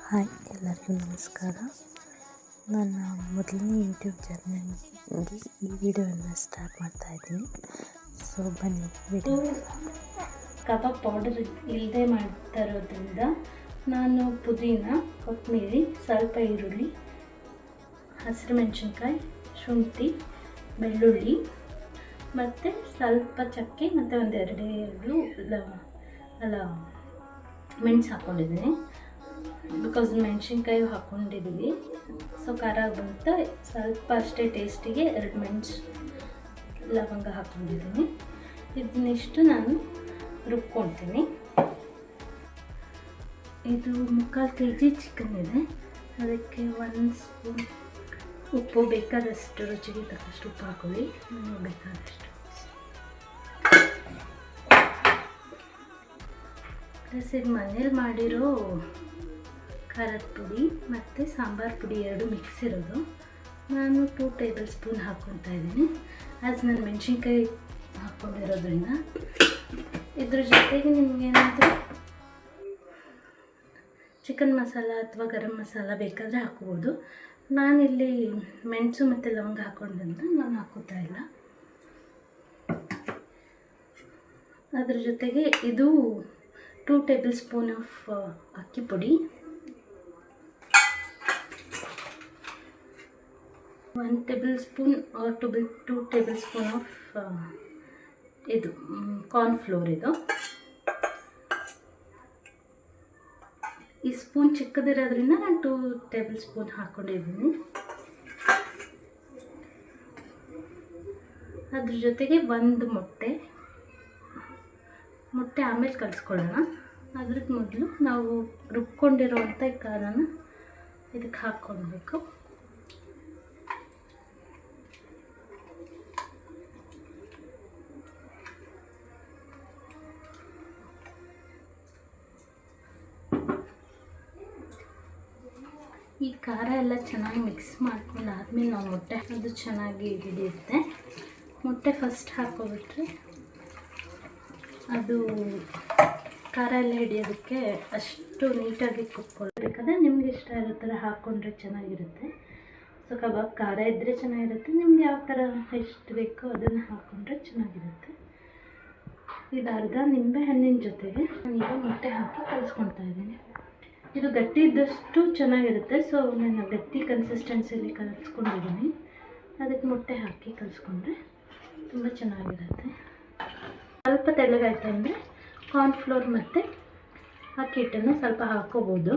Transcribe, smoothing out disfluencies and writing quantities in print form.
Hi, ಎಲ್ಲರಿಗೂ ನಮಸ್ಕಾರ. ನನ್ನ ಮೊದಲನೇ ಯೂಟ್ಯೂಬ್ ಚಾನಲ್ಗೆ ಈ ವಿಡಿಯೋವನ್ನು ಸ್ಟಾರ್ಟ್ ಮಾಡ್ತಾ ಇದ್ದೀನಿ. ಸೊ ಬನ್ನಿ ವಿಡಿಯೋ. ಕಬಾಬ್ ಪೌಡರ್ ಇಲ್ಲದೆ ಮಾಡ್ತಾ ಇರೋದ್ರಿಂದ ನಾನು ಪುದೀನ, ಕೊತ್ತಂಬರಿ, ಸ್ವಲ್ಪ ಈರುಳ್ಳಿ, ಹಸಿರು ಮೆಣಸಿನ್ಕಾಯಿ, ಶುಂಠಿ, ಬೆಳ್ಳುಳ್ಳಿ ಮತ್ತು ಸ್ವಲ್ಪ ಚಕ್ಕೆ ಮತ್ತು ಒಂದೆರಡು ಮೆಣಸು ಹಾಕ್ಕೊಂಡಿದ್ದೀನಿ. ಬಿಕಾಸ್ ಮೆಣಸಿನ್ಕಾಯಿ ಹಾಕ್ಕೊಂಡಿದ್ದೀವಿ, ಸೊ ಖಾರ ಬಂತ ಸ್ವಲ್ಪ ಅಷ್ಟೇ ಟೇಸ್ಟಿಗೆ 2 ಮೆಣಸು ಲವಂಗ ಹಾಕ್ಕೊಂಡಿದ್ದೀನಿ. ಇದನ್ನಿಷ್ಟು ನಾನು ರುಬ್ಕೊಳ್ತೀನಿ. ಇದು 3/4 kg ಚಿಕನ್ ಇದೆ. ಅದಕ್ಕೆ 1 ಸ್ಪೂನ್ ಉಪ್ಪು, ಬೇಕಾದಷ್ಟು ರುಚಿಗೆ ತಕ್ಕಷ್ಟು ಉಪ್ಪು ಹಾಕೊಳ್ಳಿ. ಬೇಕಾದಷ್ಟು ಪ್ಲಸ್ ಇದು ಮನೇಲಿ ಮಾಡಿರೋ ಖಾರದ ಪುಡಿ ಮತ್ತು ಸಾಂಬಾರು ಪುಡಿ 2 ಮಿಕ್ಸ್ ಇರೋದು. ನಾನು 2 ಟೇಬಲ್ ಸ್ಪೂನ್ ಹಾಕ್ಕೊತಾ ಇದ್ದೀನಿ. ಆ್ಯಸ್ ನಾನು ಮೆಣಸಿನ್ಕಾಯಿ ಹಾಕ್ಕೊಂಡಿರೋದ್ರಿಂದ. ಇದ್ರ ಜೊತೆಗೆ ನಿಮಗೇನಾದರೂ ಚಿಕನ್ ಮಸಾಲ ಅಥವಾ ಗರಂ ಮಸಾಲ ಬೇಕಾದರೆ ಹಾಕ್ಬೋದು. ನಾನಿಲ್ಲಿ ಮೆಣಸು ಮತ್ತು ಲವಂಗ ಹಾಕ್ಕೊಂಡ್ರಿಂದ ನಾನು ಹಾಕೋತಾ ಇಲ್ಲ. ಅದ್ರ ಜೊತೆಗೆ ಇದು 2 ಟೇಬಲ್ ಸ್ಪೂನ್ ಆಫ್ ಅಕ್ಕಿ ಪುಡಿ, 1 tablespoon or 2 tablespoon of ಇದು ಕಾರ್ನ್ಫ್ಲೋರ್. ಇದು ಈ ಸ್ಪೂನ್ ಚಿಕ್ಕದಿರೋದ್ರಿಂದ ನಾನು 2 ಟೇಬಲ್ ಸ್ಪೂನ್ ಹಾಕ್ಕೊಂಡಿದ್ದೀನಿ. ಅದ್ರ ಜೊತೆಗೆ 1 ಮೊಟ್ಟೆ ಆಮೇಲೆ ಕಲಿಸ್ಕೊಳ್ಳೋಣ. ಅದ್ರದ್ದು ಮೊದಲು ನಾವು ರುಬ್ಕೊಂಡಿರೋವಂಥ ಈ ಖಾರನ ಇದಕ್ಕೆ ಹಾಕ್ಕೊಳ್ಬೇಕು. ಈ ಖಾರ ಎಲ್ಲ ಚೆನ್ನಾಗಿ ಮಿಕ್ಸ್ ಮಾಡ್ಕೊಂಡು ಆದಮೇಲೆ ನಾವು ಮೊಟ್ಟೆ ಅದು ಚೆನ್ನಾಗಿ ಹಿಡಿಯುತ್ತೆ. ಮೊಟ್ಟೆ ಫಸ್ಟ್ ಹಾಕೋಬಿಟ್ರೆ ಅದು ಖಾರ ಎಲ್ಲ ಹಿಡಿಯೋದಕ್ಕೆ ಅಷ್ಟು ನೀಟಾಗಿ ಕುತ್ಕೊಳ್ಬೇಕಾದ್ರೆ ನಿಮ್ಗೆ ಇಷ್ಟ ಇರೋ ಥರ ಹಾಕ್ಕೊಂಡ್ರೆ ಚೆನ್ನಾಗಿರುತ್ತೆ. ಸೊ ಕಬಾಬ್ ಖಾರ ಇದ್ದರೆ ಚೆನ್ನಾಗಿರುತ್ತೆ. ನಿಮ್ಗೆ ಯಾವ ಥರ ಎಷ್ಟು ಬೇಕೋ ಅದನ್ನು ಹಾಕ್ಕೊಂಡ್ರೆ ಚೆನ್ನಾಗಿರುತ್ತೆ. ಇದು ಅರ್ಧ ನಿಂಬೆ ಹಣ್ಣಿನ ಜೊತೆಗೆ ನಾನೀಗ ಮೊಟ್ಟೆ ಹಾಕಿ ಕಲಿಸ್ಕೊಳ್ತಾ ಇದ್ದೀನಿ. ಇದು ಗಟ್ಟಿ ಇದ್ದಷ್ಟು ಚೆನ್ನಾಗಿರುತ್ತೆ. ಸೊ ನಾನು ಗಟ್ಟಿ ಕನ್ಸಿಸ್ಟೆನ್ಸಿಯಲ್ಲಿ ಕಲಿಸ್ಕೊಂಡಿದ್ದೀನಿ. ಅದಕ್ಕೆ ಮೊಟ್ಟೆ ಹಾಕಿ ಕಲಿಸ್ಕೊಂಡ್ರೆ ತುಂಬ ಚೆನ್ನಾಗಿರುತ್ತೆ. ಸ್ವಲ್ಪ ತೆಳ್ಳಗಾಯ್ತು ಅಂದರೆ ಕಾರ್ನ್ಫ್ಲೋರ್ ಮತ್ತು ಅಕ್ಕಿ ಹಿಟ್ಟನ್ನು ಸ್ವಲ್ಪ ಹಾಕ್ಕೋಬೋದು.